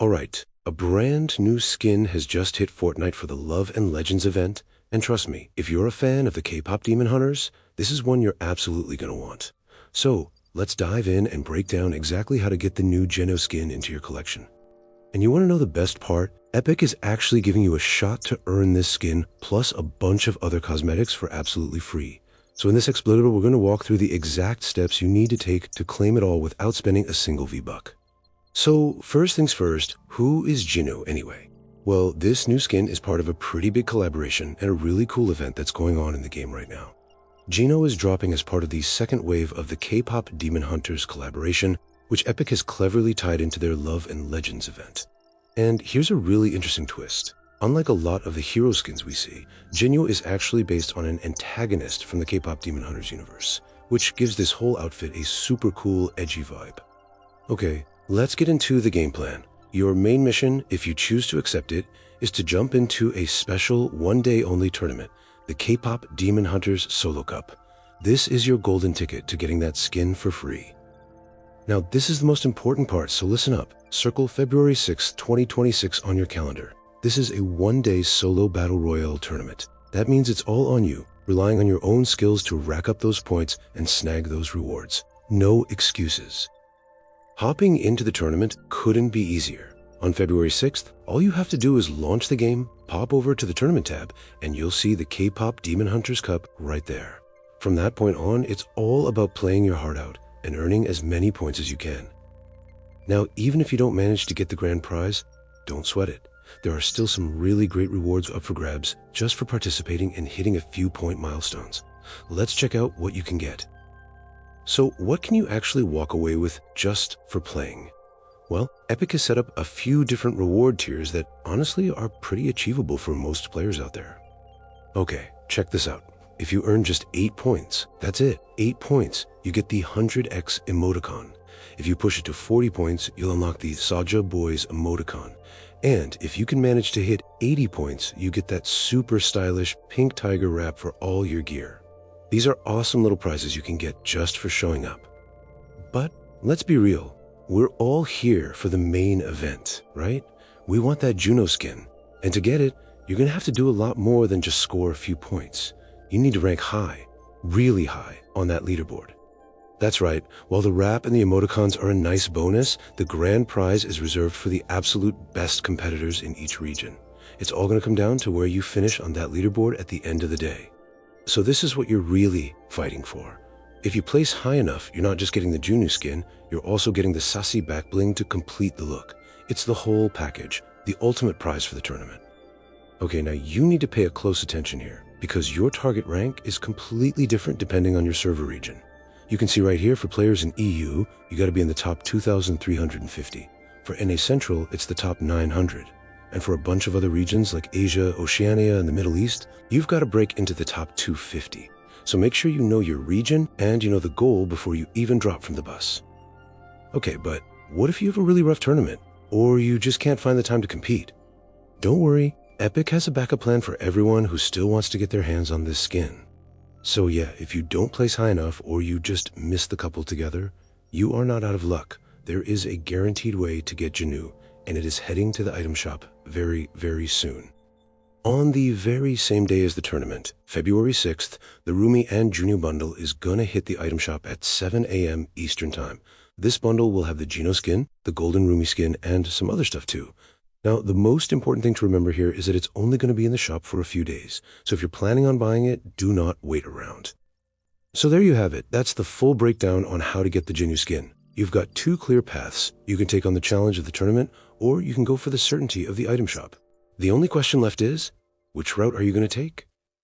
Alright, a brand new skin has just hit Fortnite for the Love and Legends event, and trust me, if you're a fan of the K-pop Demon Hunters, this is one you're absolutely gonna want. So, let's dive in and break down exactly how to get the new Jinu Skin into your collection. And you wanna know the best part? Epic is actually giving you a shot to earn this skin, plus a bunch of other cosmetics for absolutely free. So in this Exploitable, we're gonna walk through the exact steps you need to take to claim it all without spending a single V-Buck. So, first things first, who is Jinu anyway? Well, this new skin is part of a pretty big collaboration and a really cool event that's going on in the game right now. Jinu is dropping as part of the second wave of the K-pop Demon Hunters collaboration, which Epic has cleverly tied into their Love and Legends event. And here's a really interesting twist. Unlike a lot of the hero skins we see, Jinu is actually based on an antagonist from the K-pop Demon Hunters universe, which gives this whole outfit a super cool, edgy vibe. Okay, let's get into the game plan. Your main mission, if you choose to accept it, is to jump into a special one-day-only tournament, the K-pop Demon Hunters Solo Cup. This is your golden ticket to getting that skin for free. Now, this is the most important part, so listen up. Circle February 6, 2026 on your calendar. This is a one-day solo battle royale tournament. That means it's all on you, relying on your own skills to rack up those points and snag those rewards. No excuses. Hopping into the tournament couldn't be easier. On February 6th, all you have to do is launch the game, pop over to the tournament tab, and you'll see the K-pop Demon Hunters Cup right there. From that point on, it's all about playing your heart out and earning as many points as you can. Now, even if you don't manage to get the grand prize, don't sweat it. There are still some really great rewards up for grabs just for participating and hitting a few point milestones. Let's check out what you can get. So what can you actually walk away with just for playing? Well, Epic has set up a few different reward tiers that honestly are pretty achievable for most players out there. Okay, check this out. If you earn just 8 points, that's it, 8 points, you get the 100x emoticon. If you push it to 40 points, you'll unlock the Saja Boys emoticon. And if you can manage to hit 80 points, you get that super stylish pink tiger wrap for all your gear. These are awesome little prizes you can get just for showing up. But let's be real, we're all here for the main event, right? We want that Jinu skin. And to get it, you're gonna have to do a lot more than just score a few points. You need to rank high, really high, on that leaderboard. That's right, while the wrap and the emoticons are a nice bonus, the grand prize is reserved for the absolute best competitors in each region. It's all gonna come down to where you finish on that leaderboard at the end of the day. So this is what you're really fighting for. If you place high enough, you're not just getting the Jinu skin, you're also getting the Sassy back bling to complete the look. It's the whole package, the ultimate prize for the tournament. Okay, now you need to pay a close attention here, because your target rank is completely different depending on your server region. You can see right here for players in EU, you gotta be in the top 2,350. For NA Central, it's the top 900. And for a bunch of other regions like Asia, Oceania, and the Middle East, you've got to break into the top 250. So make sure you know your region and you know the goal before you even drop from the bus. Okay, but what if you have a really rough tournament, or you just can't find the time to compete? Don't worry, Epic has a backup plan for everyone who still wants to get their hands on this skin. So yeah, if you don't place high enough or you just miss the couple together, you are not out of luck. There is a guaranteed way to get Jinu, and it is heading to the item shop very, very soon. On the very same day as the tournament, February 6th, the Roomie and Jinu bundle is gonna hit the item shop at 7 a.m. Eastern Time. This bundle will have the Jinu skin, the golden Roomie skin, and some other stuff too. Now, the most important thing to remember here is that it's only going to be in the shop for a few days, so if you're planning on buying it, do not wait around. So there you have it. That's the full breakdown on how to get the Jinu skin. You've got 2 clear paths. You can take on the challenge of the tournament, or you can go for the certainty of the item shop. The only question left is, which route are you going to take?